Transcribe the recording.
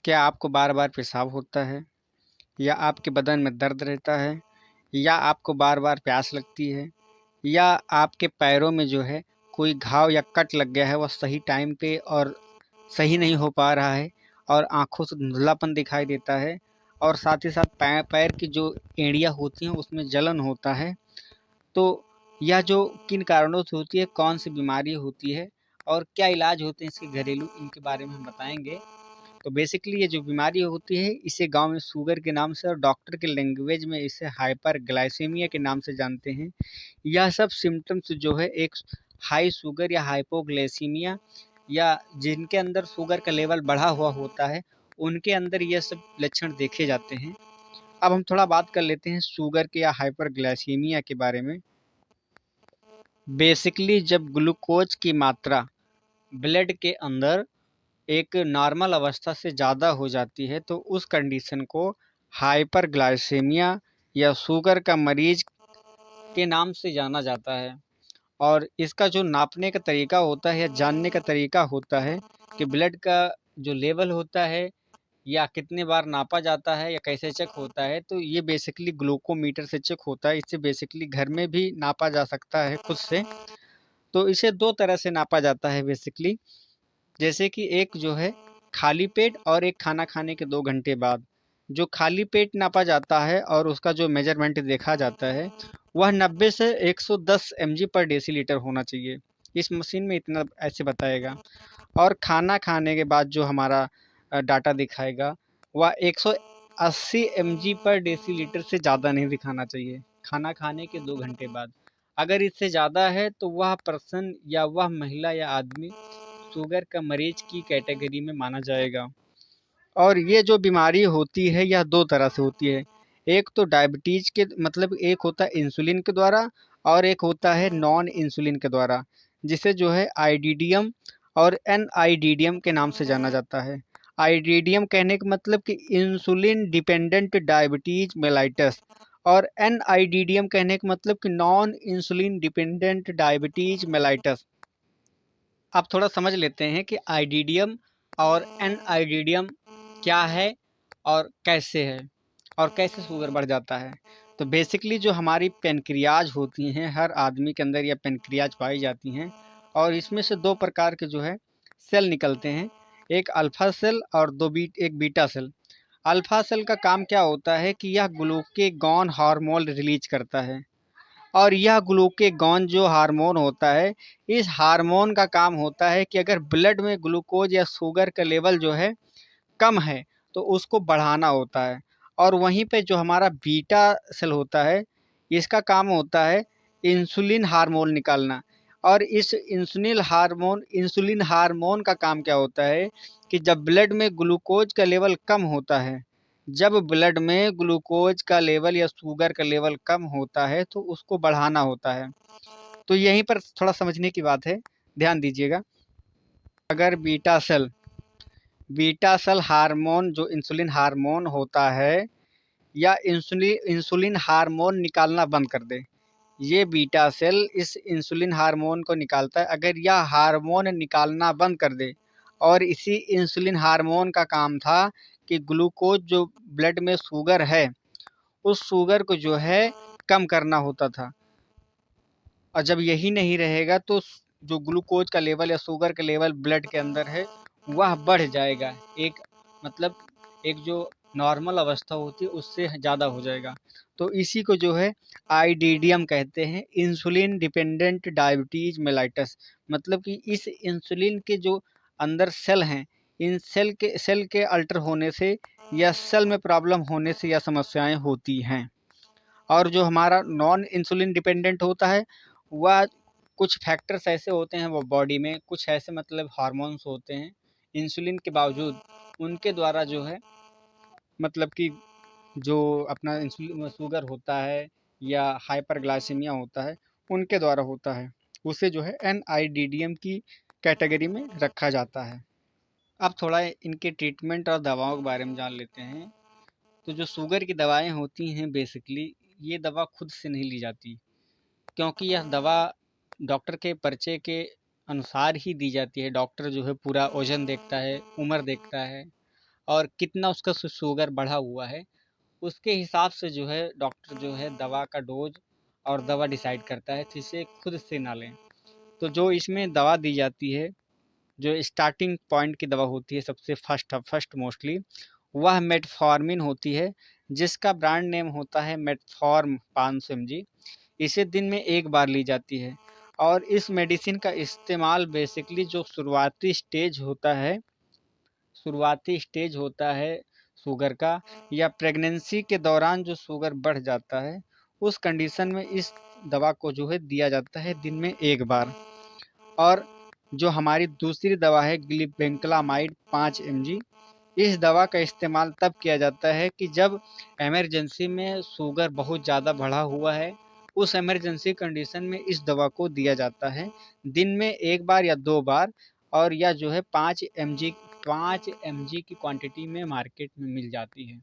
क्या आपको बार-बार पेशाब होता है? या आपके बदन में दर्द रहता है? या आपको बार-बार प्यास लगती है? या आपके पैरों में जो है कोई घाव या कट लग गया है, वह सही टाइम पे और सही नहीं हो पा रहा है और आँखों से धुंधलापन दिखाई देता है और साथ ही साथ पैर की जो एड़ियाँ होती हैं उसमें जलन होता है। तो यह जो किन कारणों से होती है, कौन-सी बीमारी होती है और क्या इलाज होते हैं इसके घरेलू, इनके बारे में हम बताएँगे। तो बेसिकली ये जो बीमारी होती है इसे गाँव में शुगर के नाम से और डॉक्टर के लैंग्वेज में इसे हाइपरग्लाइसेमिया के नाम से जानते हैं। यह सब सिम्पटम्स जो है एक हाई शुगर या हाइपोग्लाइसीमिया या जिनके अंदर शुगर का लेवल बढ़ा हुआ होता है, उनके अंदर ये सब लक्षण देखे जाते हैं। अब हम थोड़ा बात कर लेते हैं शुगर के या हाइपरग्लाइसीमिया के बारे में। बेसिकली जब ग्लूकोज की मात्रा ब्लड के अंदर एक नॉर्मल अवस्था से ज़्यादा हो जाती है तो उस कंडीशन को हाइपरग्लाइसेमिया या शुगर का मरीज के नाम से जाना जाता है। और इसका जो नापने का तरीका होता है या जानने का तरीका होता है कि ब्लड का जो लेवल होता है या कितने बार नापा जाता है या कैसे चेक होता है, तो ये बेसिकली ग्लूकोमीटर से चेक होता है। इसे बेसिकली घर में भी नापा जा सकता है खुद से। तो इसे दो तरह से नापा जाता है बेसिकली, जैसे कि एक जो है खाली पेट और एक खाना खाने के 2 घंटे बाद। जो खाली पेट नापा जाता है और उसका जो मेजरमेंट देखा जाता है वह 90 से 110 mg पर डेसीलीटर होना चाहिए। इस मशीन में इतना ऐसे बताएगा। और खाना खाने के बाद जो हमारा डाटा दिखाएगा वह 180 mg पर डेसीलीटर से ज़्यादा नहीं दिखाना चाहिए खाना खाने के 2 घंटे बाद। अगर इससे ज़्यादा है तो वह पर्सन या वह महिला या आदमी शुगर का मरीज की कैटेगरी में माना जाएगा। और ये जो बीमारी होती है यह 2 तरह से होती है। एक तो डायबिटीज़ के मतलब एक होता है इंसुलिन के द्वारा और एक होता है नॉन इंसुलिन के द्वारा, जिसे जो है आईडीडीएम और एनआईडीडीएम के नाम से जाना जाता है। आईडीडीएम कहने का मतलब कि इंसुलिन डिपेंडेंट डायबिटीज़ मेलाइटस और एनआईडीडीएम कहने का मतलब कि non insulin dependent diabetes mellitus. अब थोड़ा समझ लेते हैं कि आईडीडीएम और एनआईडीडीएम क्या है और कैसे है और कैसे शुगर बढ़ जाता है। तो बेसिकली जो हमारी पेनक्रियाज होती हैं, हर आदमी के अंदर यह पेनक्रियाज पाई जाती हैं और इसमें से 2 प्रकार के जो है सेल निकलते हैं, एक अल्फ़ा सेल और एक बीटा सेल। अल्फ़ा सेल का काम क्या होता है कि यह ग्लूकेगॉन हार्मोन रिलीज करता है और यह ग्लूकेगॉन जो हार्मोन होता है, इस हार्मोन का काम होता है कि अगर ब्लड में ग्लूकोज या शुगर का लेवल जो है कम है तो उसको बढ़ाना होता है। और वहीं पे जो हमारा बीटा सेल होता है, इसका काम होता है इंसुलिन हार्मोन निकालना। और इस इंसुलिन हार्मोन का काम क्या होता है कि जब ब्लड में ग्लूकोज का लेवल कम होता है, जब ब्लड में ग्लूकोज का लेवल या शुगर का लेवल कम होता है तो उसको बढ़ाना होता है। तो यहीं पर थोड़ा समझने की बात है, ध्यान दीजिएगा। अगर बीटा सेल हार्मोन जो इंसुलिन हार्मोन होता है या इंसुलिन हार्मोन निकालना बंद कर दे, ये बीटा सेल इस इंसुलिन हार्मोन को निकालता है। अगर यह हार्मोन निकालना बंद कर दे, और इसी इंसुलिन हार्मोन का काम था कि ग्लूकोज जो ब्लड में शुगर है उस शुगर को जो है कम करना होता था। और जब यही नहीं रहेगा तो जो ग्लूकोज का लेवल या शुगर का लेवल ब्लड के अंदर है वह बढ़ जाएगा, एक मतलब एक जो नॉर्मल अवस्था होती है उससे ज़्यादा हो जाएगा। तो इसी को जो है आईडीडीएम कहते हैं, इंसुलिन डिपेंडेंट डायबिटीज मेलाइटस। मतलब कि इस इंसुलिन के जो अंदर सेल हैं, इन सेल के अल्टर होने से या सेल में प्रॉब्लम होने से यह समस्याएं होती हैं। और जो हमारा नॉन इंसुलिन डिपेंडेंट होता है वह कुछ फैक्टर्स ऐसे होते हैं, वो बॉडी में कुछ ऐसे मतलब हार्मोन्स होते हैं इंसुलिन के बावजूद उनके द्वारा जो है मतलब कि जो अपना इंसुलिन शुगर होता है या हाइपरग्लाइसीमिया होता है उनके द्वारा होता है, उसे जो है एनआईडीडीएम की कैटेगरी में रखा जाता है। अब थोड़ा इनके ट्रीटमेंट और दवाओं के बारे में जान लेते हैं। तो जो शुगर की दवाएं होती हैं बेसिकली ये दवा खुद से नहीं ली जाती, क्योंकि यह दवा डॉक्टर के पर्चे के अनुसार ही दी जाती है। डॉक्टर जो है पूरा वजन देखता है, उम्र देखता है और कितना उसका शुगर बढ़ा हुआ है, उसके हिसाब से जो है डॉक्टर जो है दवा का डोज और दवा डिसाइड करता है, जिसे खुद से ना लें। तो जो इसमें दवा दी जाती है, जो स्टार्टिंग पॉइंट की दवा होती है सबसे फर्स्ट मोस्टली, वह मेटफॉर्मिन होती है, जिसका ब्रांड नेम होता है मेटफॉर्म 500 mg। इसे दिन में एक बार ली जाती है और इस मेडिसिन का इस्तेमाल बेसिकली जो शुरुआती स्टेज होता है शुगर का, या प्रेगनेंसी के दौरान जो शुगर बढ़ जाता है, उस कंडीशन में इस दवा को जो है दिया जाता है दिन में एक बार। और जो हमारी दूसरी दवा है ग्लिबेंक्लामाइड 5 mg, इस दवा का इस्तेमाल तब किया जाता है कि जब इमरजेंसी में शुगर बहुत ज़्यादा बढ़ा हुआ है, उस इमरजेंसी कंडीशन में इस दवा को दिया जाता है दिन में एक बार या दो बार। और यह जो है 5 mg की क्वांटिटी में मार्केट में मिल जाती है।